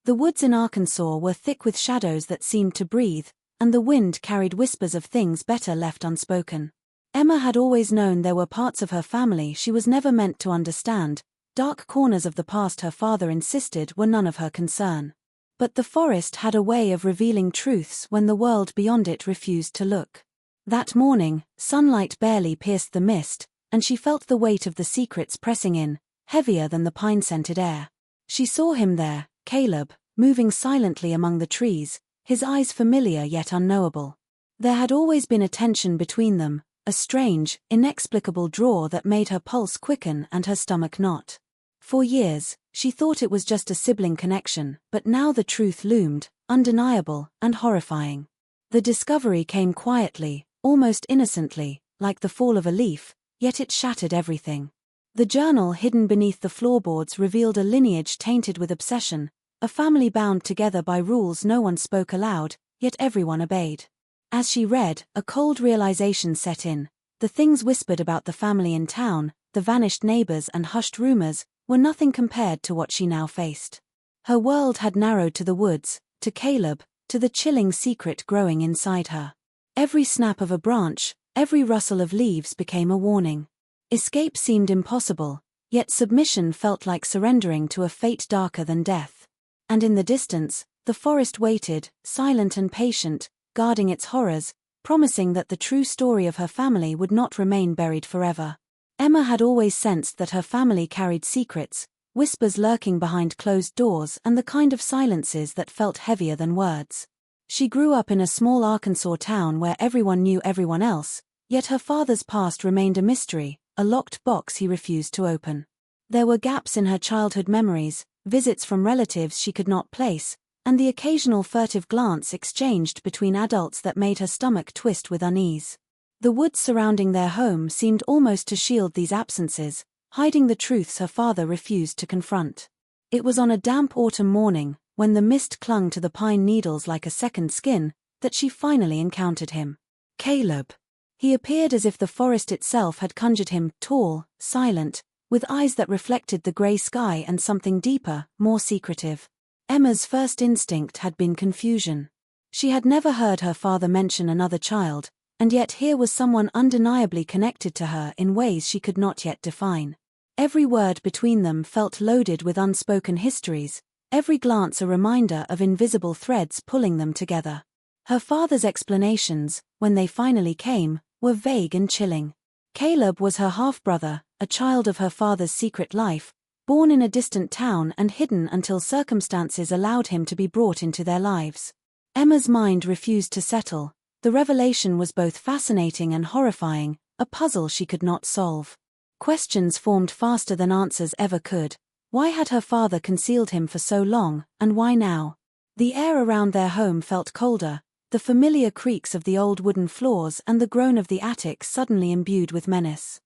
The woods in Arkansas were thick with shadows that seemed to breathe, and the wind carried whispers of things better left unspoken. Emma had always known there were parts of her family she was never meant to understand, dark corners of the past her father insisted were none of her concern. But the forest had a way of revealing truths when the world beyond it refused to look. That morning, sunlight barely pierced the mist, and she felt the weight of the secrets pressing in, heavier than the pine-scented air. She saw him there, Caleb, moving silently among the trees, his eyes familiar yet unknowable. There had always been a tension between them, a strange, inexplicable draw that made her pulse quicken and her stomach knot. For years, she thought it was just a sibling connection, but now the truth loomed, undeniable and horrifying. The discovery came quietly, almost innocently, like the fall of a leaf, yet it shattered everything. The journal hidden beneath the floorboards revealed a lineage tainted with obsession, a family bound together by rules no one spoke aloud, yet everyone obeyed. As she read, a cold realization set in. The things whispered about the family in town, the vanished neighbors and hushed rumors, were nothing compared to what she now faced. Her world had narrowed to the woods, to Caleb, to the chilling secret growing inside her. Every snap of a branch, every rustle of leaves became a warning. Escape seemed impossible, yet submission felt like surrendering to a fate darker than death. And in the distance, the forest waited, silent and patient, guarding its horrors, promising that the true story of her family would not remain buried forever. Emma had always sensed that her family carried secrets, whispers lurking behind closed doors and the kind of silences that felt heavier than words. She grew up in a small Arkansas town where everyone knew everyone else, yet her father's past remained a mystery, a locked box he refused to open. There were gaps in her childhood memories, visits from relatives she could not place, and the occasional furtive glance exchanged between adults that made her stomach twist with unease. The woods surrounding their home seemed almost to shield these absences, hiding the truths her father refused to confront. It was on a damp autumn morning, when the mist clung to the pine needles like a second skin, that she finally encountered him. Caleb. He appeared as if the forest itself had conjured him, tall, silent, with eyes that reflected the grey sky and something deeper, more secretive. Emma's first instinct had been confusion. She had never heard her father mention another child, and yet here was someone undeniably connected to her in ways she could not yet define. Every word between them felt loaded with unspoken histories, every glance a reminder of invisible threads pulling them together. Her father's explanations, when they finally came, were vague and chilling. Caleb was her half-brother, a child of her father's secret life, born in a distant town and hidden until circumstances allowed him to be brought into their lives. Emma's mind refused to settle. The revelation was both fascinating and horrifying, a puzzle she could not solve. Questions formed faster than answers ever could. Why had her father concealed him for so long, and why now? The air around their home felt colder, the familiar creaks of the old wooden floors and the groan of the attic suddenly imbued with menace.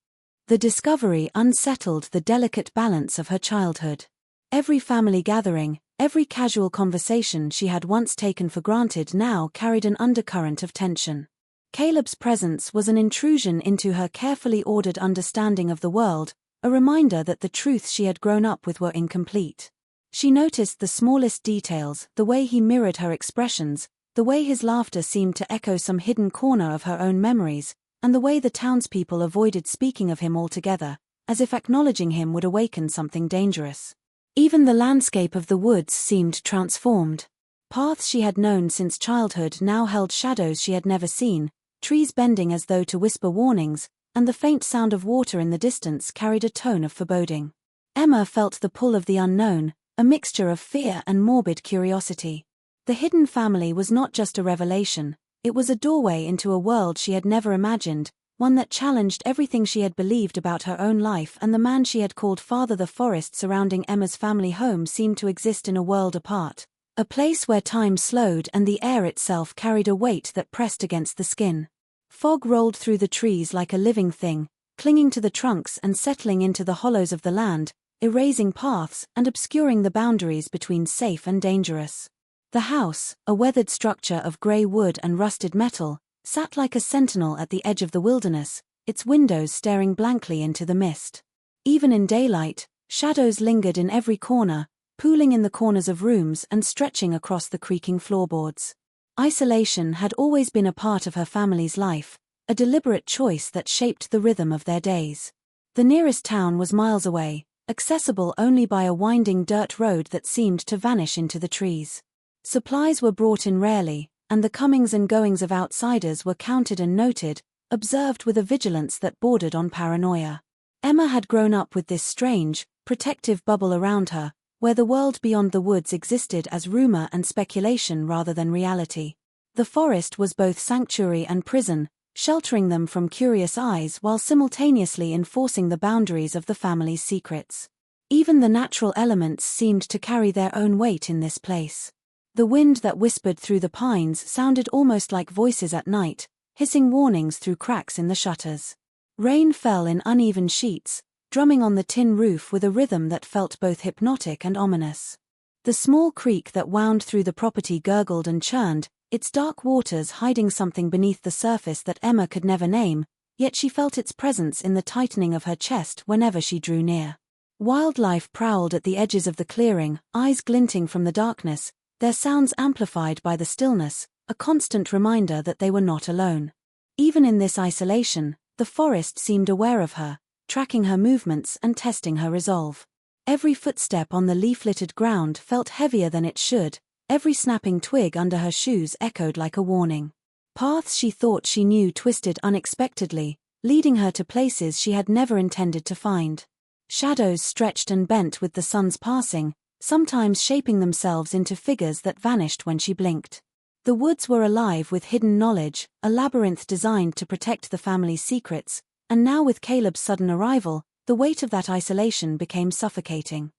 The discovery unsettled the delicate balance of her childhood. Every family gathering, every casual conversation she had once taken for granted now carried an undercurrent of tension. Caleb's presence was an intrusion into her carefully ordered understanding of the world, a reminder that the truths she had grown up with were incomplete. She noticed the smallest details, the way he mirrored her expressions, the way his laughter seemed to echo some hidden corner of her own memories, and the way the townspeople avoided speaking of him altogether, as if acknowledging him would awaken something dangerous. Even the landscape of the woods seemed transformed. Paths she had known since childhood now held shadows she had never seen, trees bending as though to whisper warnings, and the faint sound of water in the distance carried a tone of foreboding. Emma felt the pull of the unknown, a mixture of fear and morbid curiosity. The hidden family was not just a revelation, it was a doorway into a world she had never imagined, one that challenged everything she had believed about her own life and the man she had called father. The forest surrounding Emma's family home seemed to exist in a world apart, a place where time slowed and the air itself carried a weight that pressed against the skin. Fog rolled through the trees like a living thing, clinging to the trunks and settling into the hollows of the land, erasing paths and obscuring the boundaries between safe and dangerous. The house, a weathered structure of grey wood and rusted metal, sat like a sentinel at the edge of the wilderness, its windows staring blankly into the mist. Even in daylight, shadows lingered in every corner, pooling in the corners of rooms and stretching across the creaking floorboards. Isolation had always been a part of her family's life, a deliberate choice that shaped the rhythm of their days. The nearest town was miles away, accessible only by a winding dirt road that seemed to vanish into the trees. Supplies were brought in rarely, and the comings and goings of outsiders were counted and noted, observed with a vigilance that bordered on paranoia. Emma had grown up with this strange, protective bubble around her, where the world beyond the woods existed as rumor and speculation rather than reality. The forest was both sanctuary and prison, sheltering them from curious eyes while simultaneously enforcing the boundaries of the family's secrets. Even the natural elements seemed to carry their own weight in this place. The wind that whispered through the pines sounded almost like voices at night, hissing warnings through cracks in the shutters. Rain fell in uneven sheets, drumming on the tin roof with a rhythm that felt both hypnotic and ominous. The small creek that wound through the property gurgled and churned, its dark waters hiding something beneath the surface that Emma could never name, yet she felt its presence in the tightening of her chest whenever she drew near. Wildlife prowled at the edges of the clearing, eyes glinting from the darkness, their sounds amplified by the stillness, a constant reminder that they were not alone. Even in this isolation, the forest seemed aware of her, tracking her movements and testing her resolve. Every footstep on the leaf-littered ground felt heavier than it should, every snapping twig under her shoes echoed like a warning. Paths she thought she knew twisted unexpectedly, leading her to places she had never intended to find. Shadows stretched and bent with the sun's passing, sometimes shaping themselves into figures that vanished when she blinked. The woods were alive with hidden knowledge, a labyrinth designed to protect the family's secrets, and now with Caleb's sudden arrival, the weight of that isolation became suffocating.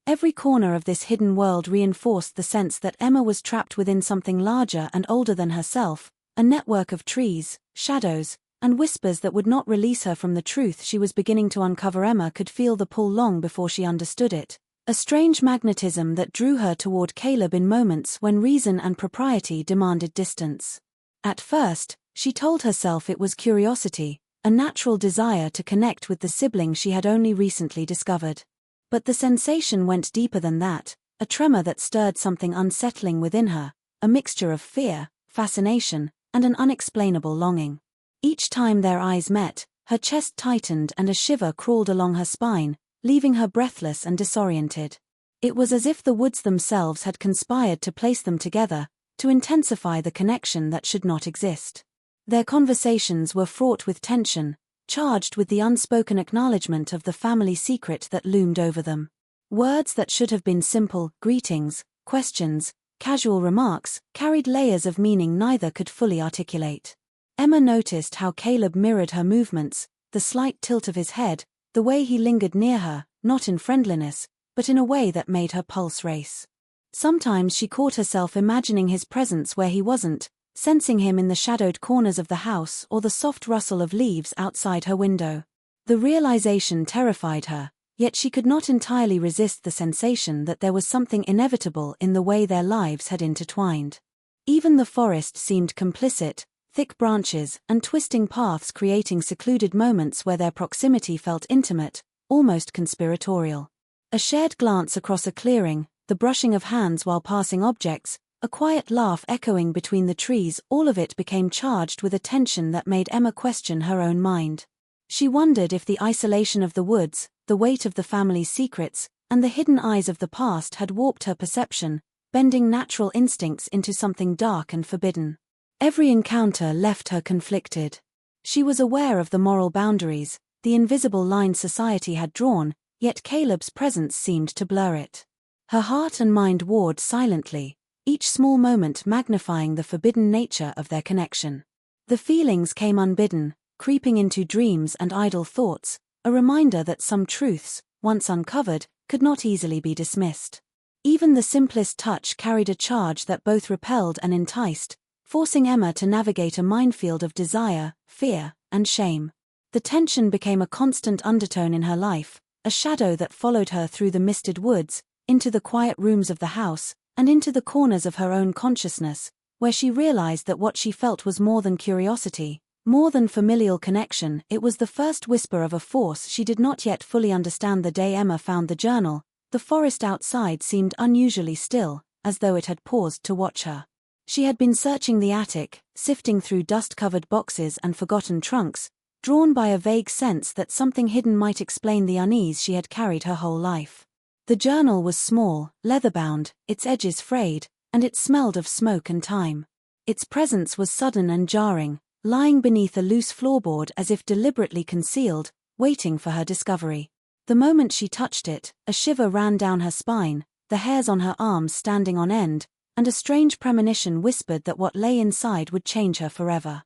Every corner of this hidden world reinforced the sense that Emma was trapped within something larger and older than herself, a network of trees, shadows, and whispers that would not release her from the truth she was beginning to uncover. Emma could feel the pull long before she understood it, a strange magnetism that drew her toward Caleb in moments when reason and propriety demanded distance. At first, she told herself it was curiosity, a natural desire to connect with the sibling she had only recently discovered. But the sensation went deeper than that, a tremor that stirred something unsettling within her, a mixture of fear, fascination, and an unexplainable longing. Each time their eyes met, her chest tightened and a shiver crawled along her spine, leaving her breathless and disoriented. It was as if the woods themselves had conspired to place them together, to intensify the connection that should not exist. Their conversations were fraught with tension, charged with the unspoken acknowledgement of the family secret that loomed over them. Words that should have been simple greetings, questions, casual remarks, carried layers of meaning neither could fully articulate. Emma noticed how Caleb mirrored her movements, the slight tilt of his head, the way he lingered near her, not in friendliness, but in a way that made her pulse race. Sometimes she caught herself imagining his presence where he wasn't, sensing him in the shadowed corners of the house or the soft rustle of leaves outside her window. The realization terrified her, yet she could not entirely resist the sensation that there was something inevitable in the way their lives had intertwined. Even the forest seemed complicit, thick branches and twisting paths creating secluded moments where their proximity felt intimate, almost conspiratorial. A shared glance across a clearing, the brushing of hands while passing objects, a quiet laugh echoing between the trees, all of it became charged with a tension that made Emma question her own mind. She wondered if the isolation of the woods, the weight of the family's secrets, and the hidden eyes of the past had warped her perception, bending natural instincts into something dark and forbidden. Every encounter left her conflicted. She was aware of the moral boundaries, the invisible line society had drawn, yet Caleb's presence seemed to blur it. Her heart and mind warred silently, each small moment magnifying the forbidden nature of their connection. The feelings came unbidden, creeping into dreams and idle thoughts, a reminder that some truths, once uncovered, could not easily be dismissed. Even the simplest touch carried a charge that both repelled and enticed, forcing Emma to navigate a minefield of desire, fear, and shame. The tension became a constant undertone in her life, a shadow that followed her through the misted woods, into the quiet rooms of the house, and into the corners of her own consciousness, where she realized that what she felt was more than curiosity, more than familial connection. It was the first whisper of a force she did not yet fully understand. The day Emma found the journal, The forest outside seemed unusually still, as though it had paused to watch her. She had been searching the attic, sifting through dust-covered boxes and forgotten trunks, drawn by a vague sense that something hidden might explain the unease she had carried her whole life. The journal was small, leather-bound, its edges frayed, and it smelled of smoke and time. Its presence was sudden and jarring, lying beneath a loose floorboard as if deliberately concealed, waiting for her discovery. The moment she touched it, a shiver ran down her spine, the hairs on her arms standing on end, and a strange premonition whispered that what lay inside would change her forever.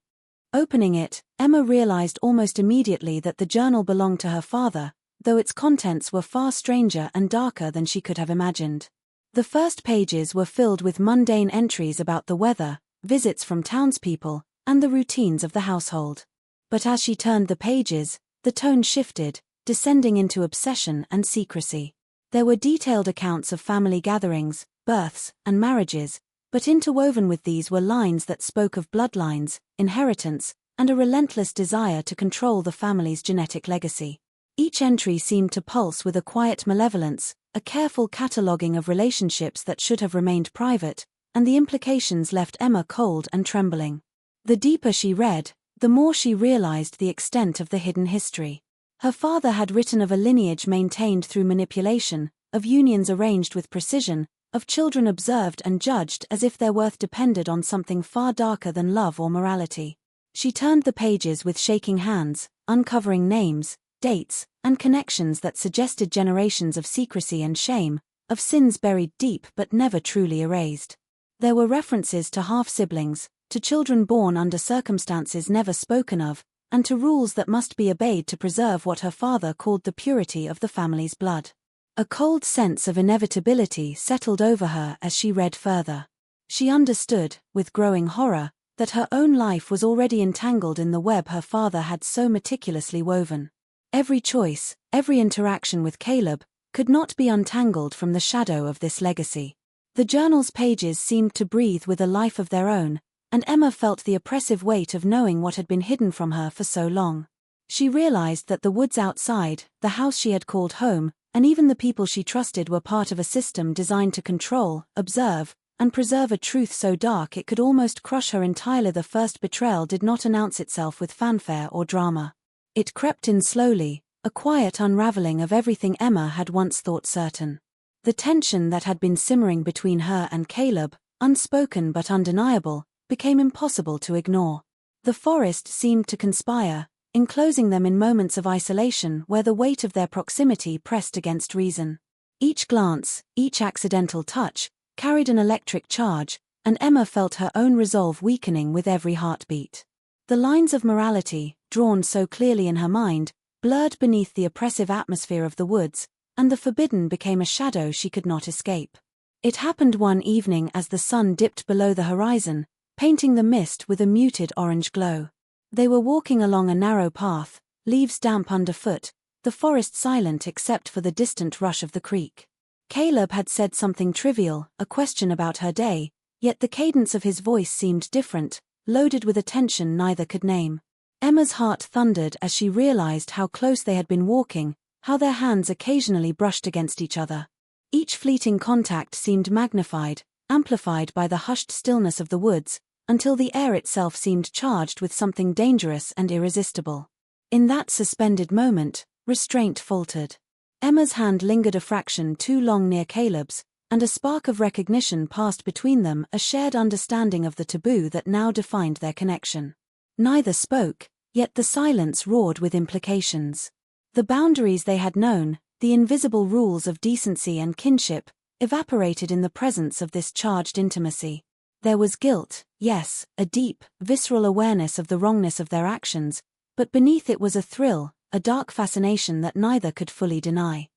Opening it, Emma realized almost immediately that the journal belonged to her father, though its contents were far stranger and darker than she could have imagined. The first pages were filled with mundane entries about the weather, visits from townspeople, and the routines of the household. But as she turned the pages, the tone shifted, descending into obsession and secrecy. There were detailed accounts of family gatherings, births, and marriages, but interwoven with these were lines that spoke of bloodlines, inheritance, and a relentless desire to control the family's genetic legacy. Each entry seemed to pulse with a quiet malevolence, a careful cataloguing of relationships that should have remained private, and the implications left Emma cold and trembling. The deeper she read, the more she realized the extent of the hidden history. Her father had written of a lineage maintained through manipulation, of unions arranged with precision, of children observed and judged as if their worth depended on something far darker than love or morality. She turned the pages with shaking hands, uncovering names, dates, and connections that suggested generations of secrecy and shame, of sins buried deep but never truly erased. There were references to half-siblings, to children born under circumstances never spoken of, and to rules that must be obeyed to preserve what her father called the purity of the family's blood. A cold sense of inevitability settled over her as she read further. She understood, with growing horror, that her own life was already entangled in the web her father had so meticulously woven. Every choice, every interaction with Caleb, could not be untangled from the shadow of this legacy. The journal's pages seemed to breathe with a life of their own, and Emma felt the oppressive weight of knowing what had been hidden from her for so long. She realized that the woods outside, the house she had called home, and even the people she trusted were part of a system designed to control, observe, and preserve a truth so dark it could almost crush her entirely. The first betrayal did not announce itself with fanfare or drama. It crept in slowly, a quiet unraveling of everything Emma had once thought certain. The tension that had been simmering between her and Caleb, unspoken but undeniable, became impossible to ignore. The forest seemed to conspire, enclosing them in moments of isolation where the weight of their proximity pressed against reason. Each glance, each accidental touch, carried an electric charge, and Emma felt her own resolve weakening with every heartbeat. The lines of morality, drawn so clearly in her mind, blurred beneath the oppressive atmosphere of the woods, and the forbidden became a shadow she could not escape. It happened one evening as the sun dipped below the horizon, painting the mist with a muted orange glow. They were walking along a narrow path, leaves damp underfoot, the forest silent except for the distant rush of the creek. Caleb had said something trivial, a question about her day, yet the cadence of his voice seemed different, loaded with a tension neither could name. Emma's heart thundered as she realized how close they had been walking, how their hands occasionally brushed against each other. Each fleeting contact seemed magnified, amplified by the hushed stillness of the woods, until the air itself seemed charged with something dangerous and irresistible. In that suspended moment, restraint faltered. Emma's hand lingered a fraction too long near Caleb's, and a spark of recognition passed between them, a shared understanding of the taboo that now defined their connection. Neither spoke, yet the silence roared with implications. The boundaries they had known, the invisible rules of decency and kinship, evaporated in the presence of this charged intimacy. There was guilt, yes, a deep, visceral awareness of the wrongness of their actions, but beneath it was a thrill, a dark fascination that neither could fully deny.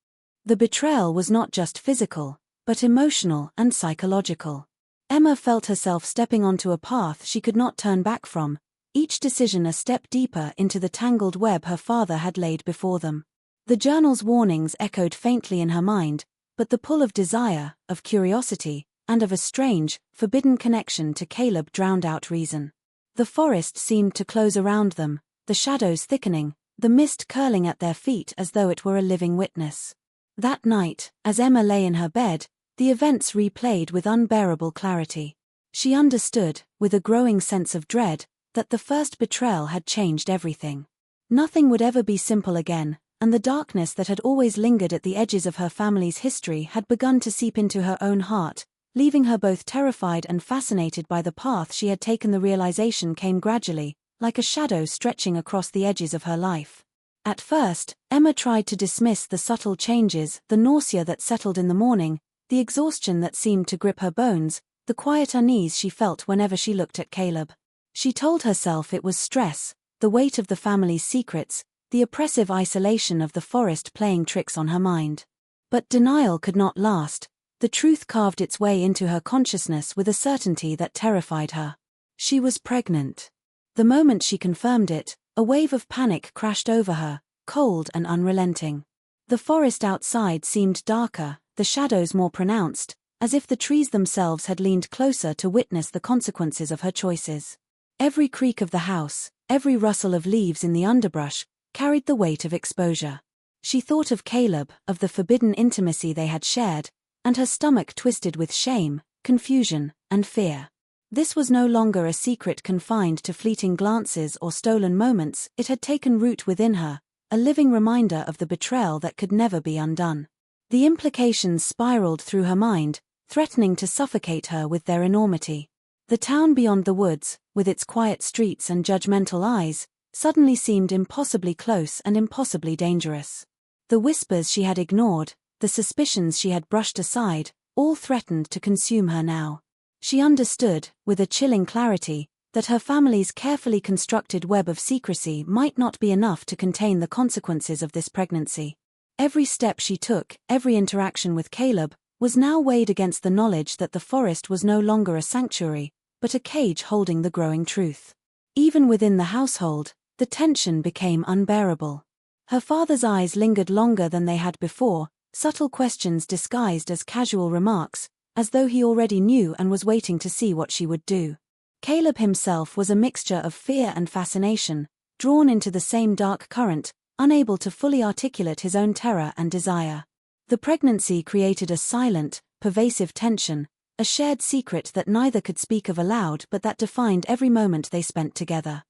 The betrayal was not just physical, but emotional and psychological. Emma felt herself stepping onto a path she could not turn back from, each decision a step deeper into the tangled web her father had laid before them. The journal's warnings echoed faintly in her mind, but the pull of desire, of curiosity, and of a strange, forbidden connection to Caleb drowned out reason. The forest seemed to close around them, the shadows thickening, the mist curling at their feet as though it were a living witness. That night, as Emma lay in her bed, the events replayed with unbearable clarity. She understood, with a growing sense of dread, that the first betrayal had changed everything. Nothing would ever be simple again, and the darkness that had always lingered at the edges of her family's history had begun to seep into her own heart, leaving her both terrified and fascinated by the path she had taken. The realization came gradually, like a shadow stretching across the edges of her life. At first, Emma tried to dismiss the subtle changes, the nausea that settled in the morning, the exhaustion that seemed to grip her bones, the quiet unease she felt whenever she looked at Caleb. She told herself it was stress, the weight of the family's secrets, the oppressive isolation of the forest playing tricks on her mind. But denial could not last. The truth carved its way into her consciousness with a certainty that terrified her. She was pregnant. The moment she confirmed it, a wave of panic crashed over her, cold and unrelenting. The forest outside seemed darker, the shadows more pronounced, as if the trees themselves had leaned closer to witness the consequences of her choices. Every creak of the house, every rustle of leaves in the underbrush, carried the weight of exposure. She thought of Caleb, of the forbidden intimacy they had shared, and her stomach twisted with shame, confusion, and fear. This was no longer a secret confined to fleeting glances or stolen moments. It had taken root within her, a living reminder of the betrayal that could never be undone. The implications spiraled through her mind, threatening to suffocate her with their enormity. The town beyond the woods, with its quiet streets and judgmental eyes, suddenly seemed impossibly close and impossibly dangerous. The whispers she had ignored, the suspicions she had brushed aside, all threatened to consume her now. She understood, with a chilling clarity, that her family's carefully constructed web of secrecy might not be enough to contain the consequences of this pregnancy. Every step she took, every interaction with Caleb, was now weighed against the knowledge that the forest was no longer a sanctuary, but a cage holding the growing truth. Even within the household, the tension became unbearable. Her father's eyes lingered longer than they had before, subtle questions disguised as casual remarks, as though he already knew and was waiting to see what she would do. Caleb himself was a mixture of fear and fascination, drawn into the same dark current, unable to fully articulate his own terror and desire. The pregnancy created a silent, pervasive tension, a shared secret that neither could speak of aloud but that defined every moment they spent together.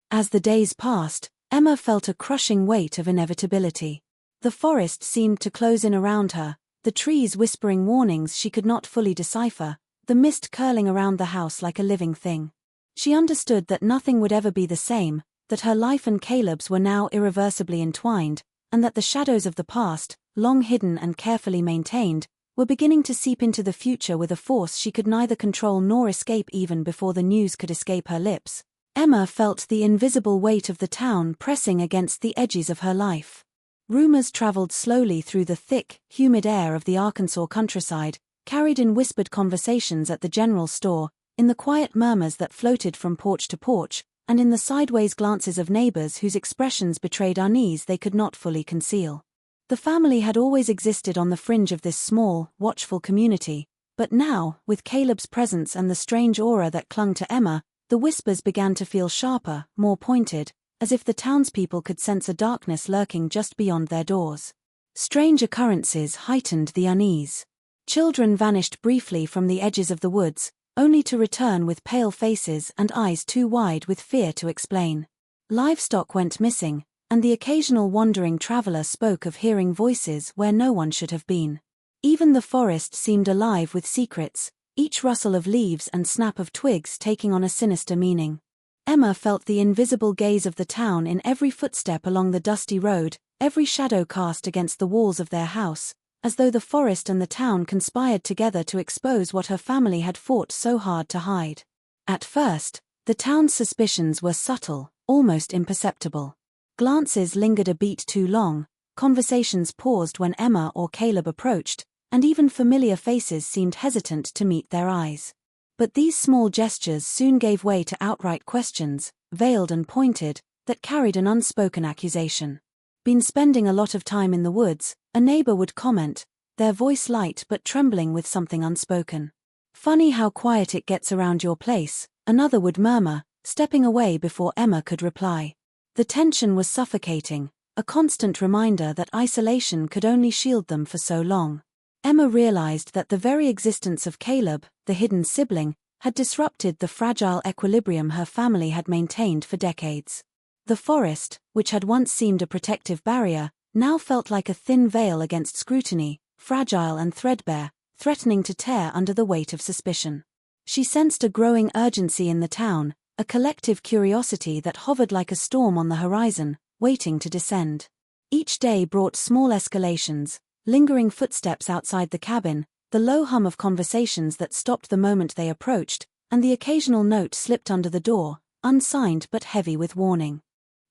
As the days passed, Emma felt a crushing weight of inevitability. The forest seemed to close in around her, the trees whispering warnings she could not fully decipher, the mist curling around the house like a living thing. She understood that nothing would ever be the same, that her life and Caleb's were now irreversibly entwined, and that the shadows of the past, long hidden and carefully maintained, were beginning to seep into the future with a force she could neither control nor escape. Even before the news could escape her lips, Emma felt the invisible weight of the town pressing against the edges of her life. Rumors traveled slowly through the thick, humid air of the Arkansas countryside, carried in whispered conversations at the general store, in the quiet murmurs that floated from porch to porch, and in the sideways glances of neighbors whose expressions betrayed unease they could not fully conceal. The family had always existed on the fringe of this small, watchful community, but now, with Caleb's presence and the strange aura that clung to Emma, the whispers began to feel sharper, more pointed, as if the townspeople could sense a darkness lurking just beyond their doors. Strange occurrences heightened the unease. Children vanished briefly from the edges of the woods, only to return with pale faces and eyes too wide with fear to explain. Livestock went missing, and the occasional wandering traveler spoke of hearing voices where no one should have been. Even the forest seemed alive with secrets, each rustle of leaves and snap of twigs taking on a sinister meaning. Emma felt the invisible gaze of the town in every footstep along the dusty road, every shadow cast against the walls of their house, as though the forest and the town conspired together to expose what her family had fought so hard to hide. At first, the town's suspicions were subtle, almost imperceptible. Glances lingered a beat too long, conversations paused when Emma or Caleb approached, and even familiar faces seemed hesitant to meet their eyes. But these small gestures soon gave way to outright questions, veiled and pointed, that carried an unspoken accusation. "Been spending a lot of time in the woods," a neighbor would comment, their voice light but trembling with something unspoken. "Funny how quiet it gets around your place," another would murmur, stepping away before Emma could reply. The tension was suffocating, a constant reminder that isolation could only shield them for so long. Emma realized that the very existence of Caleb, the hidden sibling, had disrupted the fragile equilibrium her family had maintained for decades. The forest, which had once seemed a protective barrier, now felt like a thin veil against scrutiny, fragile and threadbare, threatening to tear under the weight of suspicion. She sensed a growing urgency in the town, a collective curiosity that hovered like a storm on the horizon, waiting to descend. Each day brought small escalations, lingering footsteps outside the cabin, the low hum of conversations that stopped the moment they approached, and the occasional note slipped under the door, unsigned but heavy with warning.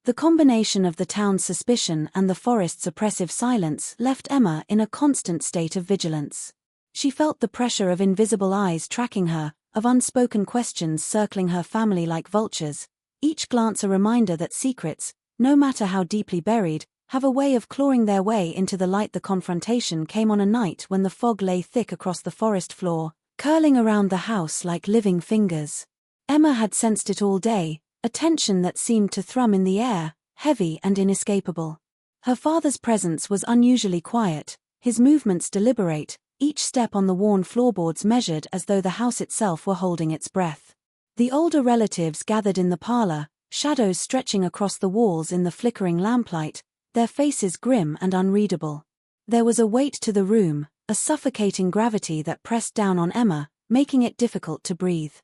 The combination of the town's suspicion and the forest's oppressive silence left Emma in a constant state of vigilance. She felt the pressure of invisible eyes tracking her, of unspoken questions circling her family like vultures, each glance a reminder that secrets, no matter how deeply buried, have a way of clawing their way into the light. The confrontation came on a night when the fog lay thick across the forest floor, curling around the house like living fingers. Emma had sensed it all day, a tension that seemed to thrum in the air, heavy and inescapable. Her father's presence was unusually quiet, his movements deliberate, each step on the worn floorboards measured as though the house itself were holding its breath. The older relatives gathered in the parlor, shadows stretching across the walls in the flickering lamplight, their faces grim and unreadable. There was a weight to the room, a suffocating gravity that pressed down on Emma, making it difficult to breathe.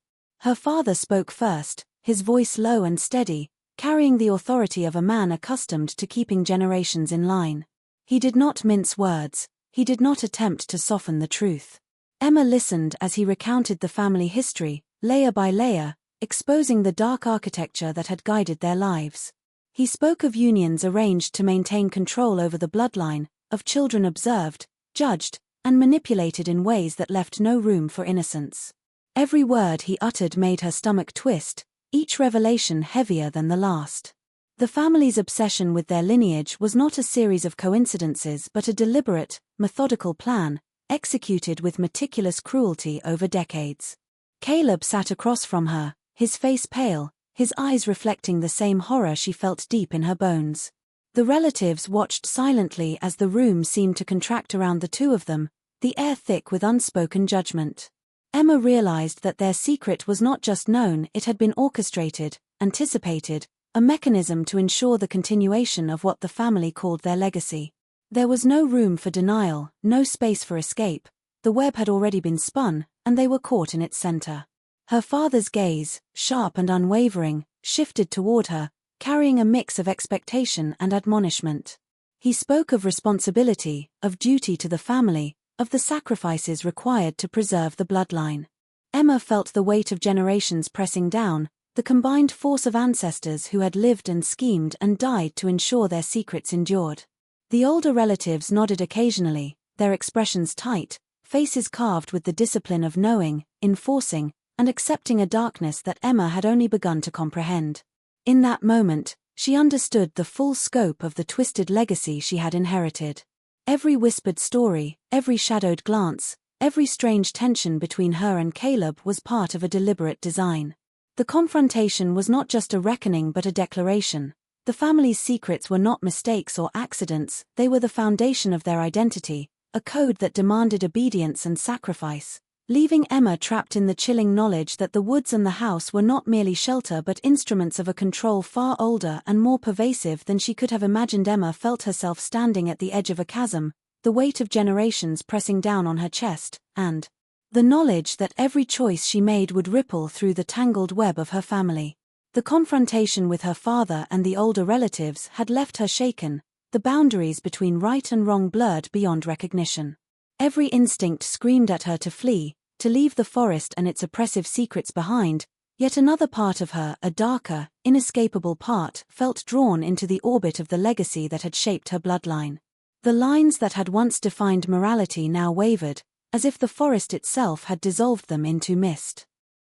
Her father spoke first, his voice low and steady, carrying the authority of a man accustomed to keeping generations in line. He did not mince words, he did not attempt to soften the truth. Emma listened as he recounted the family history, layer by layer, exposing the dark architecture that had guided their lives. He spoke of unions arranged to maintain control over the bloodline, of children observed, judged, and manipulated in ways that left no room for innocence. Every word he uttered made her stomach twist, each revelation heavier than the last. The family's obsession with their lineage was not a series of coincidences but a deliberate, methodical plan, executed with meticulous cruelty over decades. Caleb sat across from her, his face pale, his eyes reflecting the same horror she felt deep in her bones. The relatives watched silently as the room seemed to contract around the two of them, the air thick with unspoken judgment. Emma realized that their secret was not just known, it had been orchestrated, anticipated, a mechanism to ensure the continuation of what the family called their legacy. There was no room for denial, no space for escape. The web had already been spun, and they were caught in its center. Her father's gaze, sharp and unwavering, shifted toward her, carrying a mix of expectation and admonishment. He spoke of responsibility, of duty to the family, of the sacrifices required to preserve the bloodline. Emma felt the weight of generations pressing down, the combined force of ancestors who had lived and schemed and died to ensure their secrets endured. The older relatives nodded occasionally, their expressions tight, faces carved with the discipline of knowing, enforcing, and accepting a darkness that Emma had only begun to comprehend. In that moment, she understood the full scope of the twisted legacy she had inherited. Every whispered story, every shadowed glance, every strange tension between her and Caleb was part of a deliberate design. The confrontation was not just a reckoning but a declaration. The family's secrets were not mistakes or accidents, they were the foundation of their identity, a code that demanded obedience and sacrifice, leaving Emma trapped in the chilling knowledge that the woods and the house were not merely shelter but instruments of a control far older and more pervasive than she could have imagined. Emma felt herself standing at the edge of a chasm, the weight of generations pressing down on her chest, and the knowledge that every choice she made would ripple through the tangled web of her family. The confrontation with her father and the older relatives had left her shaken, the boundaries between right and wrong blurred beyond recognition. Every instinct screamed at her to flee, to leave the forest and its oppressive secrets behind, yet another part of her, a darker, inescapable part, felt drawn into the orbit of the legacy that had shaped her bloodline. The lines that had once defined morality now wavered, as if the forest itself had dissolved them into mist.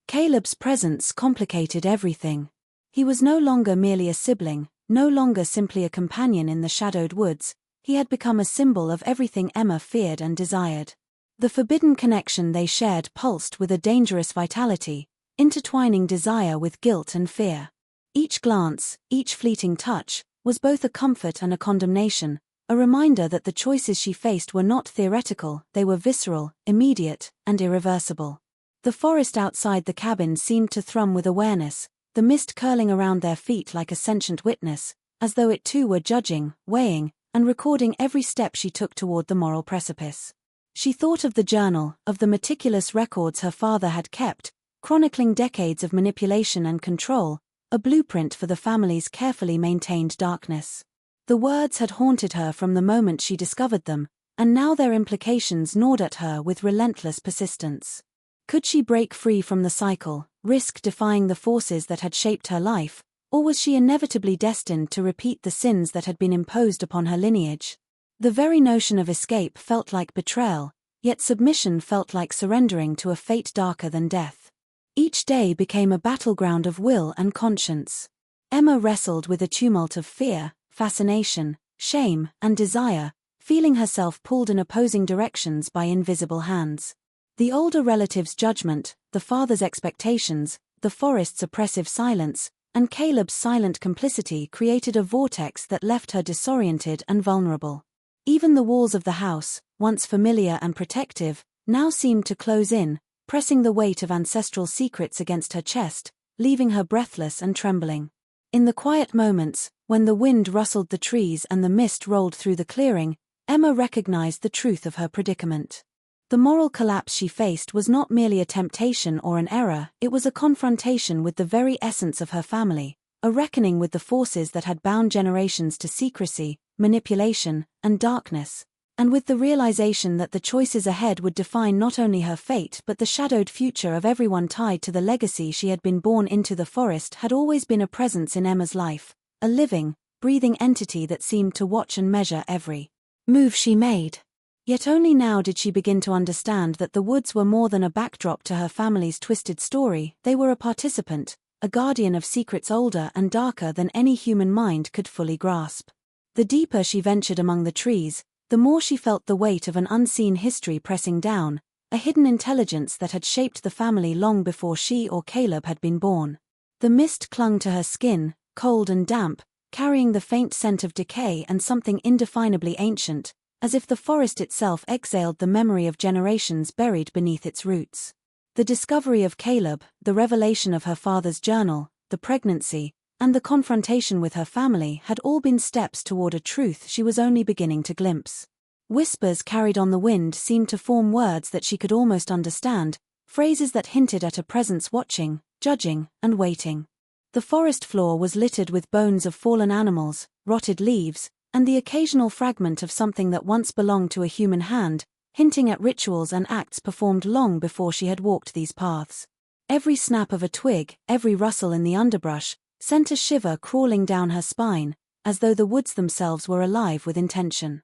Caleb's presence complicated everything. He was no longer merely a sibling, no longer simply a companion in the shadowed woods. He had become a symbol of everything Emma feared and desired. The forbidden connection they shared pulsed with a dangerous vitality, intertwining desire with guilt and fear. Each glance, each fleeting touch, was both a comfort and a condemnation, a reminder that the choices she faced were not theoretical, they were visceral, immediate, and irreversible. The forest outside the cabin seemed to thrum with awareness, the mist curling around their feet like a sentient witness, as though it too were judging, weighing, and recording every step she took toward the moral precipice. She thought of the journal, of the meticulous records her father had kept, chronicling decades of manipulation and control, a blueprint for the family's carefully maintained darkness. The words had haunted her from the moment she discovered them, and now their implications gnawed at her with relentless persistence. Could she break free from the cycle, risk defying the forces that had shaped her life, or was she inevitably destined to repeat the sins that had been imposed upon her lineage? The very notion of escape felt like betrayal, yet submission felt like surrendering to a fate darker than death. Each day became a battleground of will and conscience. Emma wrestled with a tumult of fear, fascination, shame, and desire, feeling herself pulled in opposing directions by invisible hands. The older relative's judgment, the father's expectations, the forest's oppressive silence, and Caleb's silent complicity created a vortex that left her disoriented and vulnerable. Even the walls of the house, once familiar and protective, now seemed to close in, pressing the weight of ancestral secrets against her chest, leaving her breathless and trembling. In the quiet moments, when the wind rustled the trees and the mist rolled through the clearing, Emma recognized the truth of her predicament. The moral collapse she faced was not merely a temptation or an error, it was a confrontation with the very essence of her family, a reckoning with the forces that had bound generations to secrecy, manipulation, and darkness, and with the realization that the choices ahead would define not only her fate but the shadowed future of everyone tied to the legacy she had been born into. The forest had always been a presence in Emma's life, a living, breathing entity that seemed to watch and measure every move she made. Yet only now did she begin to understand that the woods were more than a backdrop to her family's twisted story, they were a participant, a guardian of secrets older and darker than any human mind could fully grasp. The deeper she ventured among the trees, the more she felt the weight of an unseen history pressing down, a hidden intelligence that had shaped the family long before she or Caleb had been born. The mist clung to her skin, cold and damp, carrying the faint scent of decay and something indefinably ancient, as if the forest itself exhaled the memory of generations buried beneath its roots. The discovery of Caleb, the revelation of her father's journal, the pregnancy, and the confrontation with her family had all been steps toward a truth she was only beginning to glimpse. Whispers carried on the wind seemed to form words that she could almost understand, phrases that hinted at a presence watching, judging, and waiting. The forest floor was littered with bones of fallen animals, rotted leaves, and the occasional fragment of something that once belonged to a human hand, hinting at rituals and acts performed long before she had walked these paths. Every snap of a twig, every rustle in the underbrush, sent a shiver crawling down her spine, as though the woods themselves were alive with intention.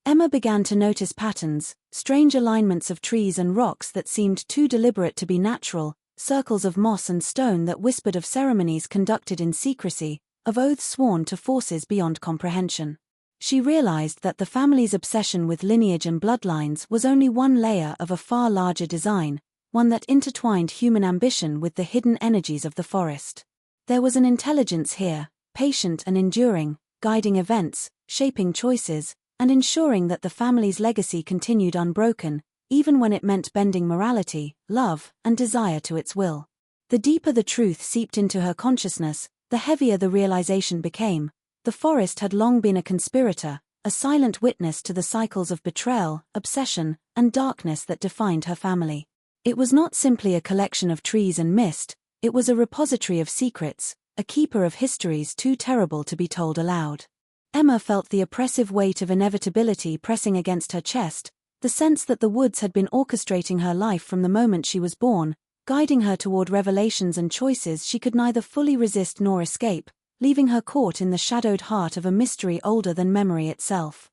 Emma began to notice patterns, strange alignments of trees and rocks that seemed too deliberate to be natural, circles of moss and stone that whispered of ceremonies conducted in secrecy, of oaths sworn to forces beyond comprehension. She realized that the family's obsession with lineage and bloodlines was only one layer of a far larger design, one that intertwined human ambition with the hidden energies of the forest. There was an intelligence here, patient and enduring, guiding events, shaping choices, and ensuring that the family's legacy continued unbroken, even when it meant bending morality, love, and desire to its will. The deeper the truth seeped into her consciousness, the heavier the realization became. The forest had long been a conspirator, a silent witness to the cycles of betrayal, obsession, and darkness that defined her family. It was not simply a collection of trees and mist, it was a repository of secrets, a keeper of histories too terrible to be told aloud. Emma felt the oppressive weight of inevitability pressing against her chest, the sense that the woods had been orchestrating her life from the moment she was born, guiding her toward revelations and choices she could neither fully resist nor escape, leaving her caught in the shadowed heart of a mystery older than memory itself.